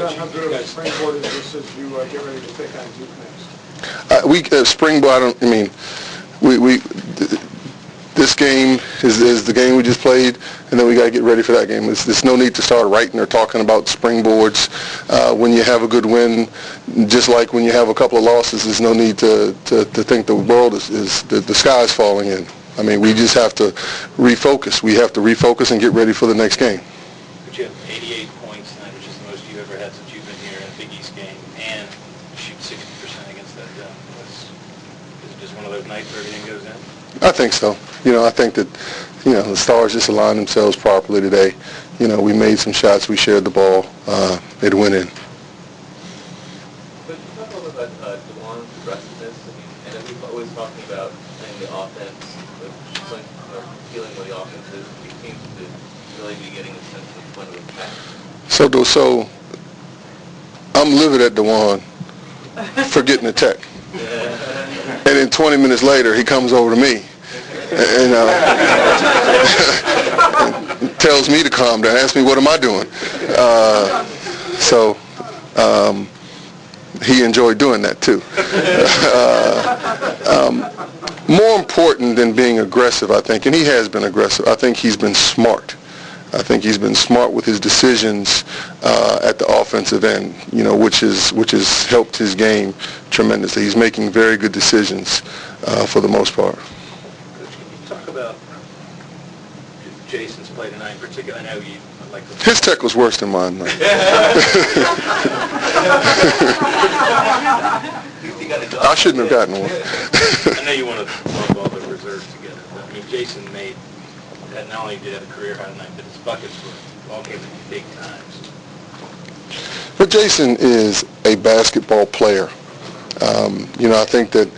How good of a springboard is this as you get ready to take on Duke next? Springboard. This game is the game we just played, and then we got to get ready for that game. There's no need to start writing or talking about springboards when you have a good win. Just like when you have a couple of losses, there's no need to think the world the sky's falling in. I mean, we just have to refocus. We have to refocus and get ready for the next game. But you have 88 points tonight, which is the most you've ever had since you've been here in a Big East game, and shoot 60% against that dome. Is it just one of those nights where everything goes in? I think so. I think that, the Stars just aligned themselves properly today. We made some shots. We shared the ball. It went in. But you talk a little bit about DeJuan's aggressiveness. I know people always talking about playing the offense, but feeling where the offense is. He seems to really be getting a sense of when to attack. So I'm livid at DeJuan for getting the tech. And then 20 minutes later, he comes over to me and tells me to calm down, asks me, what am I doing? So he enjoyed doing that, too. More important than being aggressive, I think, and he has been aggressive, I think he's been smart. I think he's been smart with his decisions at the offensive end, which has helped his game tremendously. He's making very good decisions for the most part. Coach, can you talk about Jason's play tonight in particular? I know you like to... His tech was worse than mine. I shouldn't have gotten one. I know you want to lump all the reserves together, but I mean, Jason made... that not only did he have a career high tonight, but his buckets were all came at big times. But Jason is a basketball player. I think that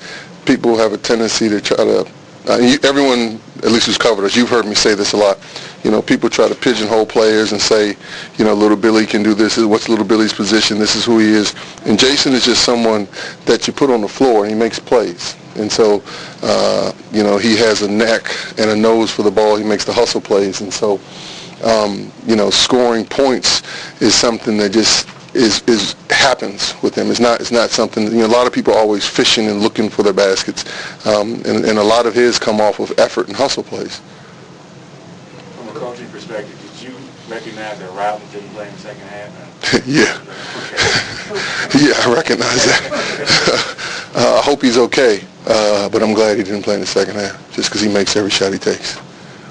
people have a tendency to try to, everyone, at least who's covered us, you've heard me say this a lot, people try to pigeonhole players and say, little Billy can do this, what's little Billy's position, this is who he is. And Jason is just someone that you put on the floor and he makes plays. And so, he has a neck and a nose for the ball. He makes the hustle plays. And so, scoring points is something that just is happens with him. It's not something, a lot of people are always fishing and looking for their baskets. And a lot of his come off of effort and hustle plays. From a coaching perspective, did you recognize that Robin didn't play in the second half? Yeah. Yeah, I recognize that. I hope he's okay, but I'm glad he didn't play in the second half, just because he makes every shot he takes.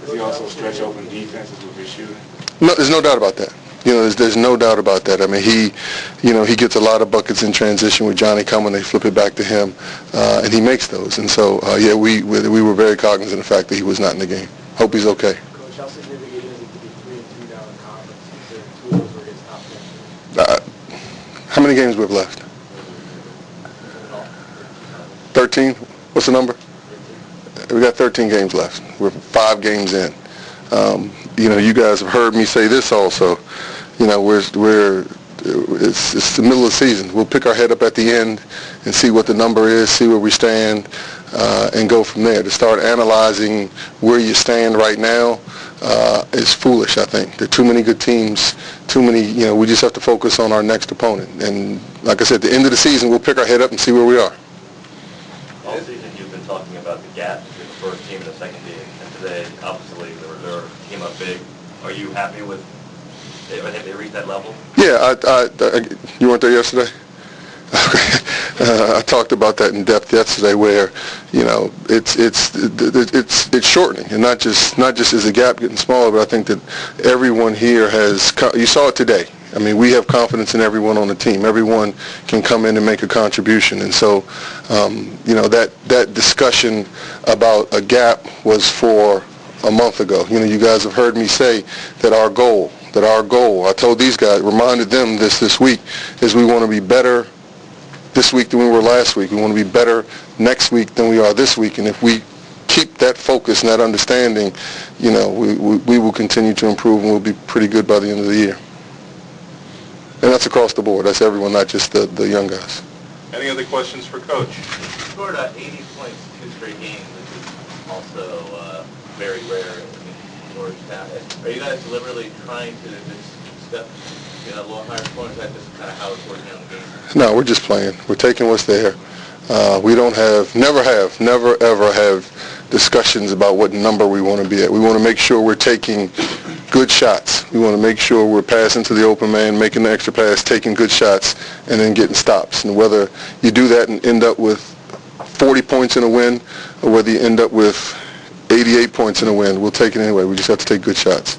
Does he also stretch open defenses with his shooting? No, there's no doubt about that. There's no doubt about that. I mean, he gets a lot of buckets in transition with Johnny coming. They flip it back to him, and he makes those. And so, we were very cognizant of the fact that he was not in the game. Hope he's okay. Coach, how significant is it to be 3-2 down in conference? Two of those were against top 10 teams. How many games we have left? 13? What's the number? We got 13 games left. We're 5 games in. You guys have heard me say this also. It's the middle of the season. We'll pick our head up at the end and see what the number is, see where we stand, and go from there. To start analyzing where you stand right now is foolish, I think. There are too many good teams, we just have to focus on our next opponent. And like I said, at the end of the season, we'll pick our head up and see where we are. All season you've been talking about the gap between the first team and the second team, and today, obviously, the reserve came up big. Are you happy with, I think they reached that level? Yeah, you weren't there yesterday? I talked about that in depth yesterday, where it's shortening, and not just is the gap getting smaller, but I think that everyone here has. You saw it today. I mean, we have confidence in everyone on the team. Everyone can come in and make a contribution, and so that discussion about a gap was for a month ago. You guys have heard me say that our goal. I told these guys, reminded them this week, is we want to be better this week than we were last week. We want to be better next week than we are this week. And if we keep that focus and that understanding, we will continue to improve, and we'll be pretty good by the end of the year. And that's across the board. That's everyone, not just the young guys. Any other questions for Coach? You scored 80 points 2 straight games, which is also very rare in Georgetown. Are you guys deliberately trying to just that, you know, a little higher score? Is that just kind of how it's working out in the game? No, we're just playing. We're taking what's there. We don't never ever have discussions about what number we want to be at. We want to make sure we're taking good shots. We want to make sure we're passing to the open man, making the extra pass, taking good shots, and then getting stops. And whether you do that and end up with 40 points in a win, or whether you end up with 88 points in a win, we'll take it anyway. We just have to take good shots.